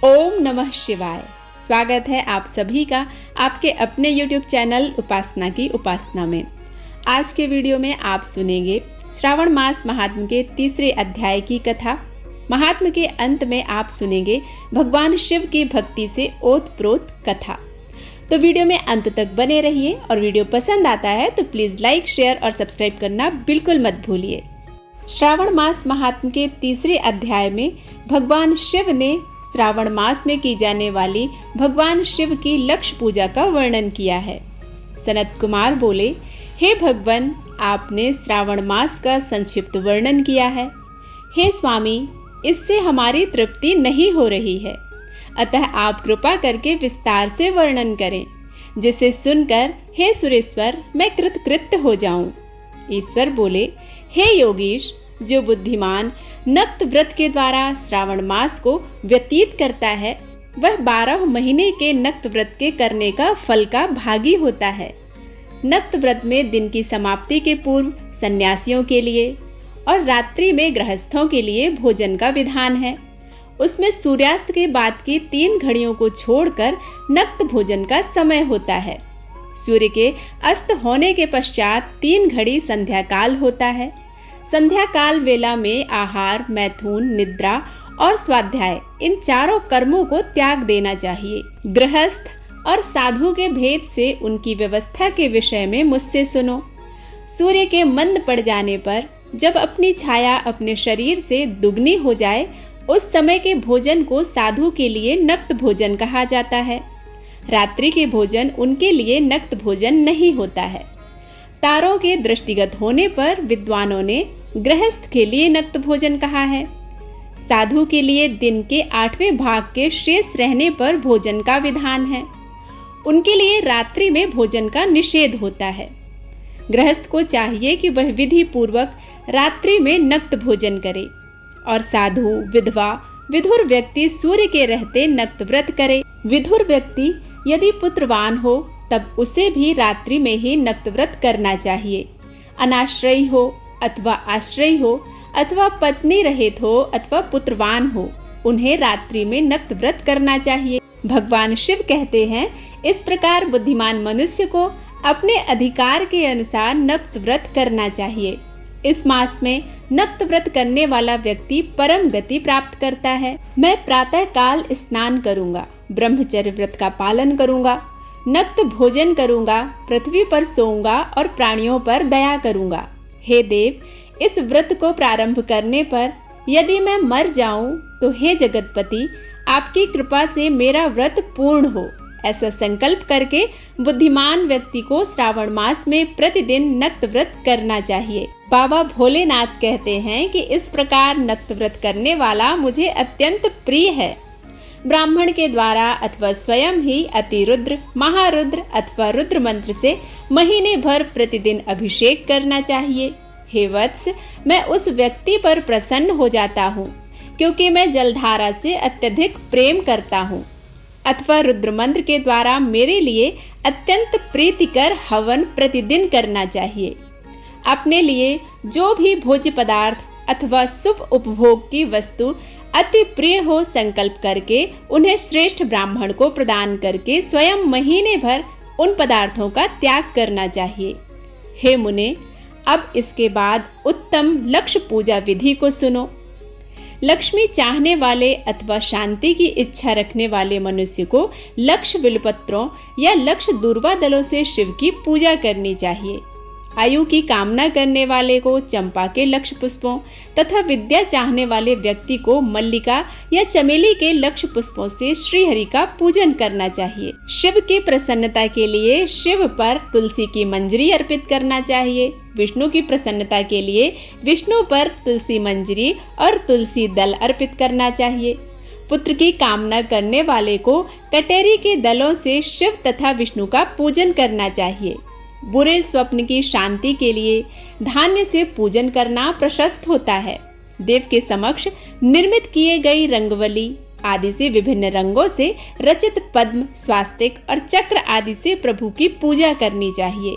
ओम नमः शिवाय। स्वागत है आप सभी का आपके अपने YouTube चैनल उपासना की उपासना में। आज के वीडियो में आप सुनेंगे श्रावण मास महात्म्य के तीसरे अध्याय की कथा। महात्म्य के अंत में आप सुनेंगे भगवान शिव की भक्ति से ओतप्रोत कथा। तो वीडियो में अंत तक बने रहिए और वीडियो पसंद आता है तो प्लीज लाइक, शेयर और सब्सक्राइब करना बिल्कुल मत भूलिए। श्रावण मास महात्म्य के तीसरे अध्याय में भगवान शिव ने श्रावण मास में की जाने वाली भगवान शिव की लक्ष्य पूजा का वर्णन किया है। सनत कुमार बोले, हे भगवान, आपने श्रावण मास का संक्षिप्त वर्णन किया है। हे स्वामी, इससे हमारी तृप्ति नहीं हो रही है, अतः आप कृपा करके विस्तार से वर्णन करें, जिसे सुनकर हे सुरेश्वर मैं कृतकृत्य हो जाऊं। ईश्वर बोले, हे योगीश, जो बुद्धिमान नक्त व्रत के द्वारा श्रावण मास को व्यतीत करता है, वह 12 महीने के नक्त व्रत के करने का फल का भागी होता है। नक्त व्रत में दिन की समाप्ति के पूर्व सन्यासियों के लिए और रात्रि में गृहस्थों के लिए भोजन का विधान है। उसमें सूर्यास्त के बाद की 3 घड़ियों को छोड़कर नक्त भोजन का समय होता है। सूर्य के अस्त होने के पश्चात 3 घड़ी संध्या काल होता है। संध्या काल वेला में आहार, मैथुन, निद्रा और स्वाध्याय, इन चारों कर्मों को त्याग देना चाहिए। गृहस्थ और साधु के भेद से उनकी व्यवस्था के विषय में मुझसे सुनो। सूर्य के मंद पड़ जाने पर जब अपनी छाया अपने शरीर से दुगनी हो जाए, उस समय के भोजन को साधु के लिए नक्त भोजन कहा जाता है। रात्रि के भोजन उनके लिए नक्त भोजन नहीं होता है। तारों के दृष्टिगत होने पर विद्वानों ने गृहस्थ के लिए नक्त भोजन कहा है। साधु के लिए दिन के 8वें भाग के शेष रहने पर भोजन का विधान है। उनके लिए रात्रि में भोजन का निषेध होता है। गृहस्थ को चाहिए कि वह विधि पूर्वक रात्रि में नक्त भोजन करे और साधु, विधवा, विधुर व्यक्ति सूर्य के रहते नक्त व्रत करे। विधुर व्यक्ति यदि पुत्रवान हो तब उसे भी रात्रि में ही नक्त व्रत करना चाहिए। अनाश्रयी हो अथवा आश्रयी हो अथवा पत्नी रहित हो अथवा पुत्रवान हो, उन्हें रात्रि में नक्त व्रत करना चाहिए। भगवान शिव कहते हैं, इस प्रकार बुद्धिमान मनुष्य को अपने अधिकार के अनुसार नक्त व्रत करना चाहिए। इस मास में नक्त व्रत करने वाला व्यक्ति परम गति प्राप्त करता है। मैं प्रातः काल स्नान करूंगा, ब्रह्मचर्य व्रत का पालन करूंगा, नक्त भोजन करूंगा, पृथ्वी पर सोऊंगा और प्राणियों पर दया करूंगा। हे देव, इस व्रत को प्रारंभ करने पर यदि मैं मर जाऊं तो हे जगतपति, आपकी कृपा से मेरा व्रत पूर्ण हो, ऐसा संकल्प करके बुद्धिमान व्यक्ति को श्रावण मास में प्रतिदिन नक्त व्रत करना चाहिए। बाबा भोलेनाथ कहते हैं कि इस प्रकार नक्त व्रत करने वाला मुझे अत्यंत प्रिय है। ब्राह्मण के द्वारा अथवा स्वयं ही अतिरुद्र, महारुद्र अथवा रुद्र मंत्र से महीने भर प्रतिदिन अभिषेक करना चाहिए। हे वत्स, मैं उस व्यक्ति पर प्रसन्न हो जाता हूँ क्योंकि मैं जलधारा से अत्यधिक प्रेम करता हूँ। अथवा रुद्र मंत्र के द्वारा मेरे लिए अत्यंत प्रीतिकर हवन प्रतिदिन करना चाहिए। अपने लिए जो भी भोज्य पदार्थ अथवा शुभ उपभोग की वस्तु अति प्रिय हो संकल्प करके उन्हें श्रेष्ठ ब्राह्मण को प्रदान करके स्वयं महीने भर उन पदार्थों का त्याग करना चाहिए। हे मुने, अब इसके बाद उत्तम लक्ष्य पूजा विधि को सुनो। लक्ष्मी चाहने वाले अथवा शांति की इच्छा रखने वाले मनुष्य को लक्ष्य बिल्वपत्रों या लक्ष्य दूर्वा दलों से शिव की पूजा करनी चाहिए। आयु की कामना करने वाले को चंपा के लक्ष्य पुष्पों तथा विद्या चाहने वाले व्यक्ति को मल्लिका या चमेली के लक्ष्य पुष्पों से श्रीहरि का पूजन करना चाहिए। शिव की प्रसन्नता के लिए शिव पर तुलसी की मंजरी अर्पित करना चाहिए। विष्णु की प्रसन्नता के लिए विष्णु पर तुलसी मंजरी और तुलसी दल अर्पित करना चाहिए। पुत्र की कामना करने वाले को कटेरी के दलों से शिव तथा विष्णु का पूजन करना चाहिए। बुरे स्वप्न की शांति के लिए धान्य से पूजन करना प्रशस्त होता है। देव के समक्ष निर्मित किए गई रंगवली आदि से विभिन्न रंगों से रचित पद्म, स्वास्तिक और चक्र आदि से प्रभु की पूजा करनी चाहिए।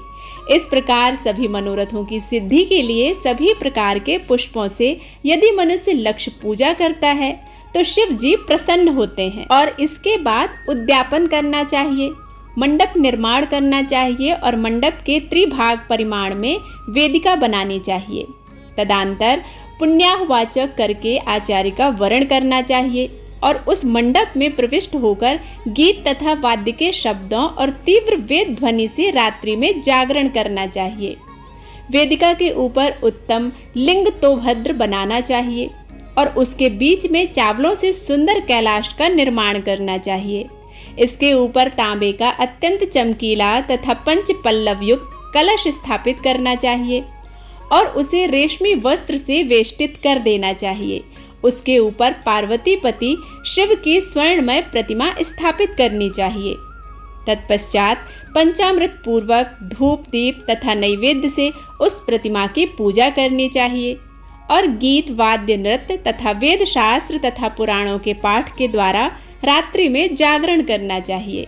इस प्रकार सभी मनोरथों की सिद्धि के लिए सभी प्रकार के पुष्पों से यदि मनुष्य लक्ष्य पूजा करता है तो शिव जी प्रसन्न होते हैं। और इसके बाद उद्यापन करना चाहिए, मंडप निर्माण करना चाहिए और मंडप के त्रिभाग परिमाण में वेदिका बनानी चाहिए। तदनंतर पुण्याहवाचक करके आचार्य का वरण करना चाहिए और उस मंडप में प्रविष्ट होकर गीत तथा वाद्य के शब्दों और तीव्र वेद ध्वनि से रात्रि में जागरण करना चाहिए। वेदिका के ऊपर उत्तम लिंग तोभद्र बनाना चाहिए और उसके बीच में चावलों से सुंदर कैलाश का निर्माण करना चाहिए। इसके ऊपर तांबे का अत्यंत चमकीला तथा पंच पल्लव युक्त कलश स्थापित करना चाहिए और उसे रेशमी वस्त्र से वेष्टित कर देना चाहिए। उसके ऊपर पार्वती पति शिव की स्वर्णमय प्रतिमा स्थापित करनी चाहिए। तत्पश्चात पंचामृत पूर्वक धूप दीप तथा नैवेद्य से उस प्रतिमा की पूजा करनी चाहिए और गीत वाद्य नृत्य तथा वेद शास्त्र तथा पुराणों के पाठ के द्वारा रात्रि में जागरण करना चाहिए।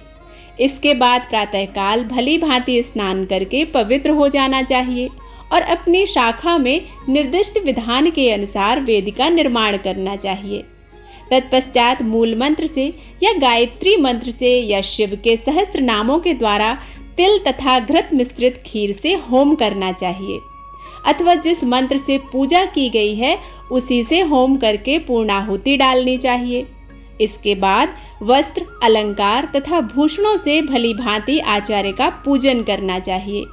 इसके बाद प्रातःकाल भली भांति स्नान करके पवित्र हो जाना चाहिए और अपनी शाखा में निर्दिष्ट विधान के अनुसार वेदिका निर्माण करना चाहिए। तत्पश्चात मूल मंत्र से या गायत्री मंत्र से या शिव के सहस्त्र नामों के द्वारा तिल तथा घृत मिश्रित खीर से होम करना चाहिए अथवा जिस मंत्र से पूजा की गई है उसी से होम करके पूर्णाहुति डालनी चाहिए। इसके बाद वस्त्र अलंकार तथा भूषणों से भली भांति आचार्य का पूजन करना चाहिए।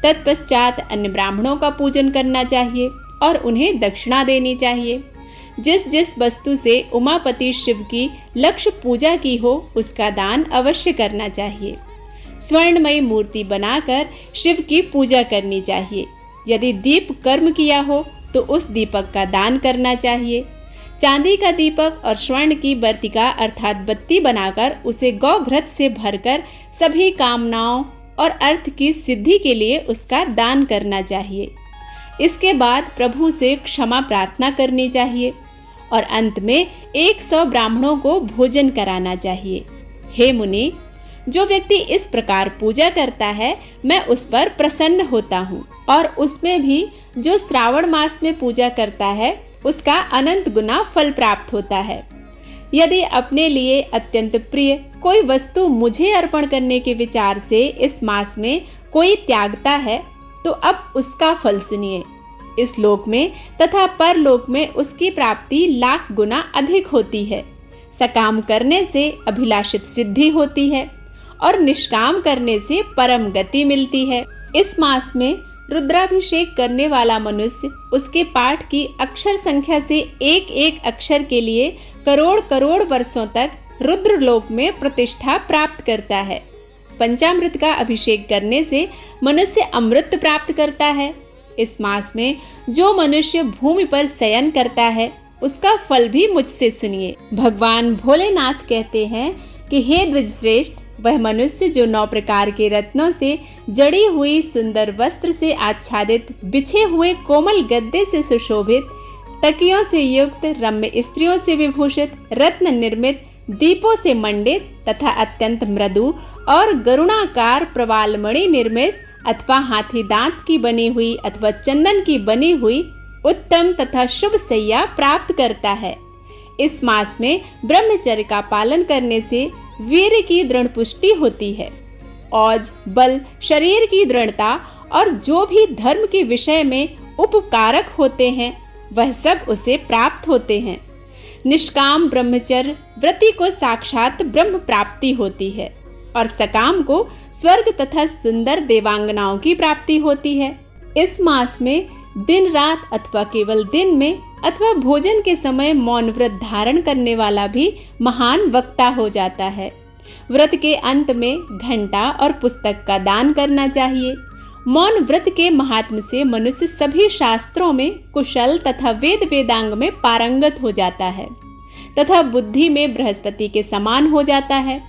तत्पश्चात अन्य ब्राह्मणों का पूजन करना चाहिए और उन्हें दक्षिणा देनी चाहिए। जिस जिस वस्तु से उमापति शिव की लक्ष्य पूजा की हो उसका दान अवश्य करना चाहिए। स्वर्णमयी मूर्ति बनाकर शिव की पूजा करनी चाहिए। यदि दीप कर्म किया हो तो उस दीपक का दान करना चाहिए। चांदी का दीपक और स्वर्ण की बर्तिका अर्थात बत्ती बनाकर उसे गौघृत से भरकर सभी कामनाओं और अर्थ की सिद्धि के लिए उसका दान करना चाहिए। इसके बाद प्रभु से क्षमा प्रार्थना करनी चाहिए और अंत में 100 ब्राह्मणों को भोजन कराना चाहिए। हे मुनि, जो व्यक्ति इस प्रकार पूजा करता है मैं उस पर प्रसन्न होता हूँ और उसमें भी जो श्रावण मास में पूजा करता है उसका अनंत गुना फल प्राप्त होता है। यदि अपने लिए अत्यंत प्रिय कोई वस्तु मुझे अर्पण करने के विचार से इस मास में कोई त्यागता है तो अब उसका फल सुनिए। इस लोक में तथा परलोक में उसकी प्राप्ति लाख गुना अधिक होती है। सकाम करने से अभिलाषित सिद्धि होती है और निष्काम करने से परम गति मिलती है। इस मास में रुद्राभिषेक करने वाला मनुष्य उसके पाठ की अक्षर संख्या से एक एक अक्षर के लिए करोड़ करोड़ वर्षों तक रुद्रलोक में प्रतिष्ठा प्राप्त करता है। पंचामृत का अभिषेक करने से मनुष्य अमृत प्राप्त करता है। इस मास में जो मनुष्य भूमि पर शयन करता है उसका फल भी मुझसे सुनिए। भगवान भोलेनाथ कहते हैं कि हे द्विजश्रेष्ठ, वह मनुष्य जो 9 प्रकार के रत्नों से जड़ी हुई सुंदर वस्त्र से आच्छादित बिछे हुए कोमल गद्दे से सुशोभित तकियों से युक्त रम्य स्त्रियों से विभूषित रत्न निर्मित दीपों से मंडित तथा अत्यंत मृदु और गरुणाकार प्रवालमणि निर्मित अथवा हाथी दांत की बनी हुई अथवा चंदन की बनी हुई उत्तम तथा शुभ सैया प्राप्त करता है। इस मास में ब्रह्मचर्य का पालन करने से वीर की दृढ़ पुष्टि होती है। औज बल शरीर की दृढ़ता और जो भी धर्म के विषय में उपकारक होते हैं वह सब उसे प्राप्त होते हैं। निष्काम ब्रह्मचर्य व्रति को साक्षात ब्रह्म प्राप्ति होती है और सकाम को स्वर्ग तथा सुंदर देवांगनाओं की प्राप्ति होती है। इस मास में दिन रात अथवा केवल दिन में अथवा भोजन के समय मौन व्रत धारण करने वाला भी महान वक्ता हो जाता है। व्रत के अंत में घंटा और पुस्तक का दान करना चाहिए। मौन व्रत के महात्म्य से मनुष्य सभी शास्त्रों में कुशल तथा वेद वेदांग में पारंगत हो जाता है तथा बुद्धि में बृहस्पति के समान हो जाता है।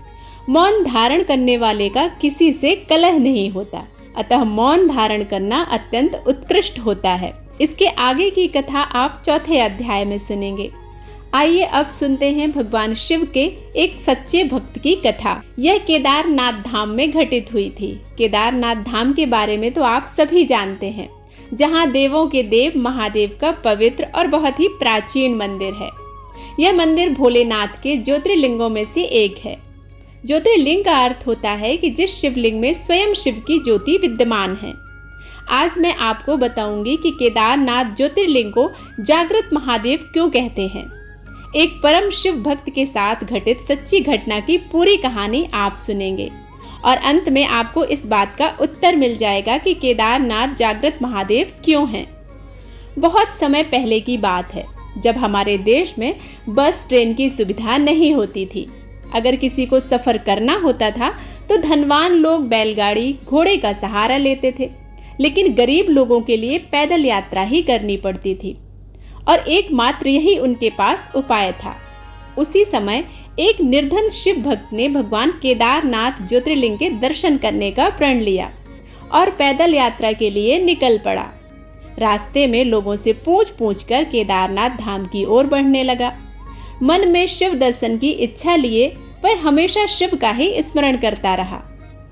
मौन धारण करने वाले का किसी से कलह नहीं होता, अतः मौन धारण करना अत्यंत उत्कृष्ट होता है। इसके आगे की कथा आप 4थे अध्याय में सुनेंगे। आइए अब सुनते हैं भगवान शिव के एक सच्चे भक्त की कथा। यह केदारनाथ धाम में घटित हुई थी। केदारनाथ धाम के बारे में तो आप सभी जानते हैं, जहां देवों के देव महादेव का पवित्र और बहुत ही प्राचीन मंदिर है। यह मंदिर भोलेनाथ के ज्योतिर्लिंगों में से एक है। ज्योतिर्लिंग का अर्थ होता है कि जिस शिवलिंग में स्वयं शिव की ज्योति विद्यमान है। आज मैं आपको बताऊंगी कि केदारनाथ ज्योतिर्लिंग को जागृत महादेव क्यों कहते हैं। एक परम शिव भक्त के साथ घटित सच्ची घटना की पूरी कहानी आप सुनेंगे और अंत में आपको इस बात का उत्तर मिल जाएगा कि केदारनाथ जागृत महादेव क्यों हैं। बहुत समय पहले की बात है, जब हमारे देश में बस ट्रेन की सुविधा नहीं होती थी। अगर किसी को सफर करना होता था तो धनवान लोग बैलगाड़ी, घोड़े का सहारा लेते थे, लेकिन गरीब लोगों के लिए पैदल यात्रा ही करनी पड़ती थी और एकमात्र यही उनके पास उपाय था। उसी समय एक निर्धन शिव भक्त ने भगवान केदारनाथ ज्योतिर्लिंग के दर्शन करने का प्रण लिया और पैदल यात्रा के लिए निकल पड़ा। रास्ते में लोगों से पूछ कर केदारनाथ धाम की ओर बढ़ने लगा। मन में शिव दर्शन की इच्छा लिए वह हमेशा शिव का ही स्मरण करता रहा।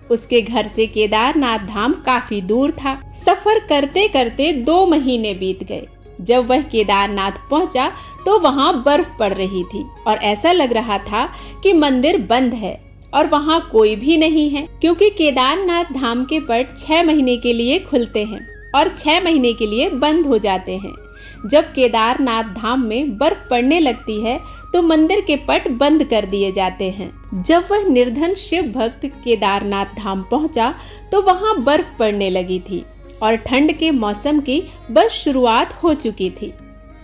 उसके घर से केदारनाथ धाम काफी दूर था। सफर करते करते 2 महीने बीत गए। जब वह केदारनाथ पहुंचा तो वहां बर्फ पड़ रही थी और ऐसा लग रहा था कि मंदिर बंद है और वहां कोई भी नहीं है, क्योंकि केदारनाथ धाम के पट 6 महीने के लिए खुलते हैं और 6 महीने के लिए बंद हो जाते हैं। जब केदारनाथ धाम में बर्फ पड़ने लगती है तो मंदिर के पट बंद कर दिए जाते हैं। जब वह निर्धन शिव भक्त केदारनाथ धाम पहुंचा तो वहां बर्फ पड़ने लगी थी और ठंड के मौसम की बस शुरुआत हो चुकी थी।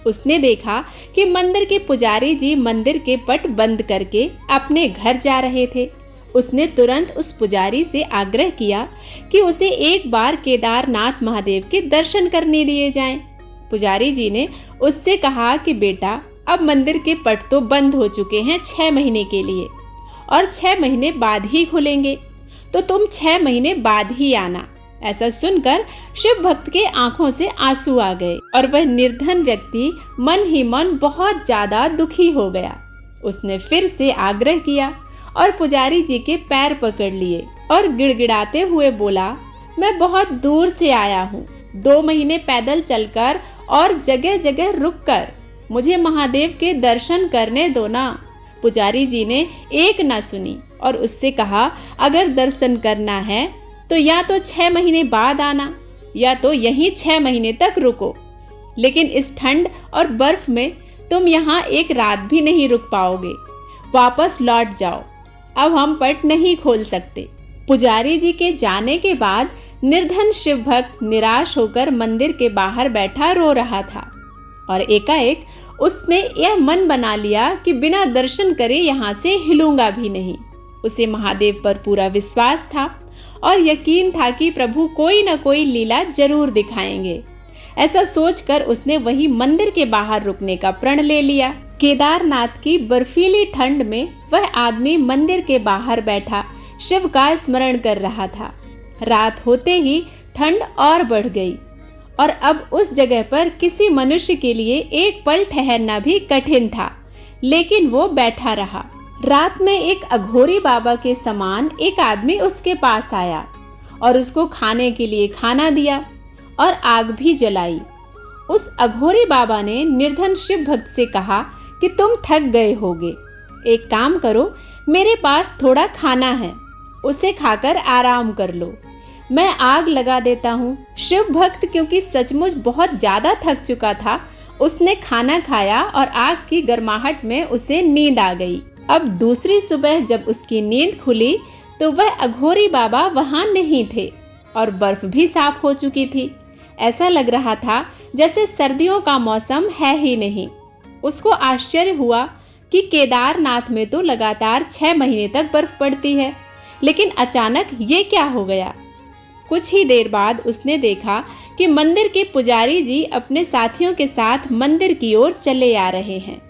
उसने देखा कि मंदिर के पुजारी जी मंदिर के पट बंद करके अपने घर जा रहे थे। उसने तुरंत उस पुजारी से आग्रह किया कि उसे एक बार केदारनाथ महादेव के दर्शन करने दिए जाएं। पुजारी जी ने उससे कहा कि बेटा, अब मंदिर के पट तो बंद हो चुके हैं 6 महीने के लिए और 6 महीने बाद ही खुलेंगे, तो तुम 6 महीने बाद ही आना। ऐसा सुनकर शिव भक्त के आंखों से आंसू आ गए और वह निर्धन व्यक्ति मन ही मन बहुत ज्यादा दुखी हो गया। उसने फिर से आग्रह किया और पुजारी जी के पैर पकड़ लिए और गिड़गिड़ाते हुए बोला, मैं बहुत दूर से आया हूँ, 2 महीने पैदल चलकर और जगह जगह रुककर मुझे महादेव के दर्शन करने दो ना। पुजारी जी ने एक ना सुनी और उससे कहा, अगर दर्शन करना है तो या तो 6 महीने बाद आना या तो यहीं 6 महीने तक रुको, लेकिन इस ठंड और बर्फ में तुम यहाँ एक रात भी नहीं रुक पाओगे। वापस लौट जाओ, अब हम पट नहीं खोल सकते। पुजारी जी के जाने के बाद निर्धन शिव भक्त निराश होकर मंदिर के बाहर बैठा रो रहा था और एकाएक उसने यह मन बना लिया कि बिना दर्शन करे यहाँ से हिलूंगा भी नहीं। उसे महादेव पर पूरा विश्वास था और यकीन था कि प्रभु कोई न कोई लीला जरूर दिखाएंगे। ऐसा सोचकर उसने वही मंदिर के बाहर रुकने का प्रण ले लिया। केदारनाथ की बर्फीली ठंड में वह आदमी मंदिर के बाहर बैठा शिव का स्मरण कर रहा था। रात होते ही ठंड और बढ़ गई और अब उस जगह पर किसी मनुष्य के लिए एक पल ठहरना भी कठिन था, लेकिन वो बैठा रहा। रात में एक अघोरी बाबा के समान एक आदमी उसके पास आया और उसको खाने के लिए खाना दिया और आग भी जलाई। उस अघोरी बाबा ने निर्धन शिव भक्त से कहा कि तुम थक गए होगे, एक काम करो, मेरे पास थोड़ा खाना है, उसे खाकर आराम कर लो, मैं आग लगा देता हूँ। शिव भक्त क्योंकि सचमुच बहुत ज्यादा थक चुका था, उसने खाना खाया और आग की गर्माहट में उसे नींद आ गई। अब दूसरी सुबह जब उसकी नींद खुली तो वह अघोरी बाबा वहां नहीं थे और बर्फ भी साफ हो चुकी थी। ऐसा लग रहा था जैसे सर्दियों का मौसम है ही नहीं। उसको आश्चर्य हुआ कि केदारनाथ में तो लगातार 6 महीने तक बर्फ पड़ती है, लेकिन अचानक ये क्या हो गया। कुछ ही देर बाद उसने देखा कि मंदिर के पुजारी जी अपने साथियों के साथ मंदिर की ओर चले आ रहे हैं।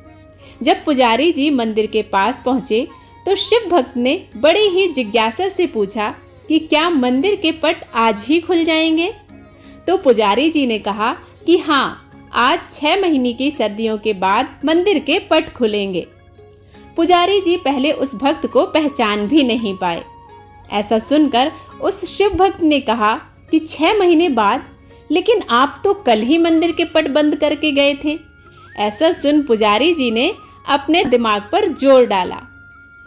जब पुजारी जी मंदिर के पास पहुंचे तो शिव भक्त ने बड़ी ही जिज्ञासा से पूछा कि क्या मंदिर के पट आज ही खुल जाएंगे। तो पुजारी जी ने कहा कि हाँ, आज 6 महीने की सर्दियों के बाद मंदिर के पट खुलेंगे। पुजारी जी पहले उस भक्त को पहचान भी नहीं पाए। ऐसा सुनकर उस शिव भक्त ने कहा कि 6 महीने बाद, लेकिन आप तो कल ही मंदिर के पट बंद करके गए थे। ऐसा सुन पुजारी जी ने अपने दिमाग पर जोर डाला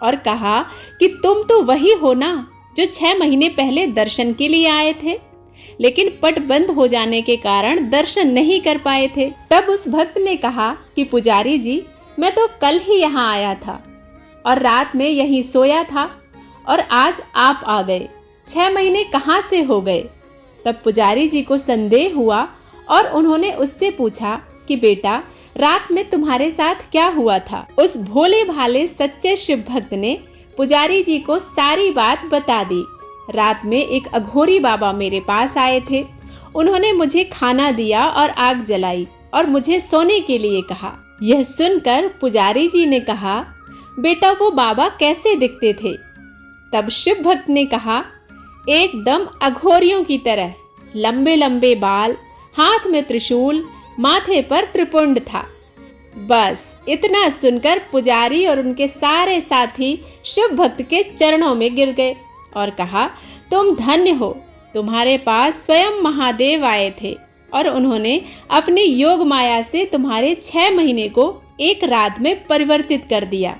और कहा कि तुम तो वही हो ना जो 6 महीने पहले दर्शन के लिए आए थे, लेकिन पट बंद हो जाने के कारण दर्शन नहीं कर पाए थे। तब उस भक्त ने कहा कि पुजारी जी, मैं तो कल ही यहाँ आया था और रात में यहीं सोया था और आज आप आ गए, 6 महीने कहाँ से हो गए। तब पुजारी जी को संदेह हुआ और उन्होंने उससे पूछा कि बेटा, रात में तुम्हारे साथ क्या हुआ था। उस भोले भाले सच्चे शिव भक्त ने पुजारी जी को सारी बात बता दी। रात में एक अघोरी बाबा मेरे पास आए थे। उन्होंने मुझे खाना दिया और आग जलाई और मुझे सोने के लिए कहा। यह सुनकर पुजारी जी ने कहा, बेटा वो बाबा कैसे दिखते थे। तब शिव भक्त ने कहा, एकदम अघोरियों की तरह, लंबे लंबे बाल, हाथ में त्रिशूल, माथे पर त्रिपुंड था। बस इतना सुनकर पुजारी और उनके सारे साथी शिव भक्त के चरणों में गिर गए और कहा, तुम धन्य हो, तुम्हारे पास स्वयं महादेव आए थे और उन्होंने अपनी योग माया से तुम्हारे 6 महीने को एक रात में परिवर्तित कर दिया,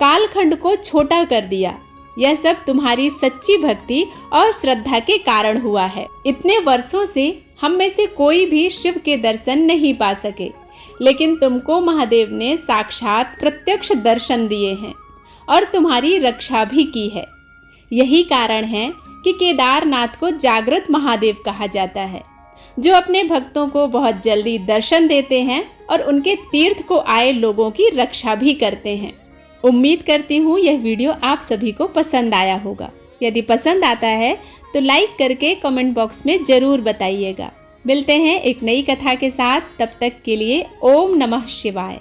कालखंड को छोटा कर दिया। यह सब तुम्हारी सच्ची भक्ति और श्रद्धा के कारण हुआ है। इतने वर्षों से हम में से कोई भी शिव के दर्शन नहीं पा सके, लेकिन तुमको महादेव ने साक्षात प्रत्यक्ष दर्शन दिए हैं और तुम्हारी रक्षा भी की है। यही कारण है कि केदारनाथ को जागृत महादेव कहा जाता है, जो अपने भक्तों को बहुत जल्दी दर्शन देते हैं और उनके तीर्थ को आए लोगों की रक्षा भी करते हैं। उम्मीद करती हूँ यह वीडियो आप सभी को पसंद आया होगा। यदि पसंद आता है तो लाइक करके कमेंट बॉक्स में जरूर बताइएगा। मिलते हैं एक नई कथा के साथ, तब तक के लिए ओम नमः शिवाय।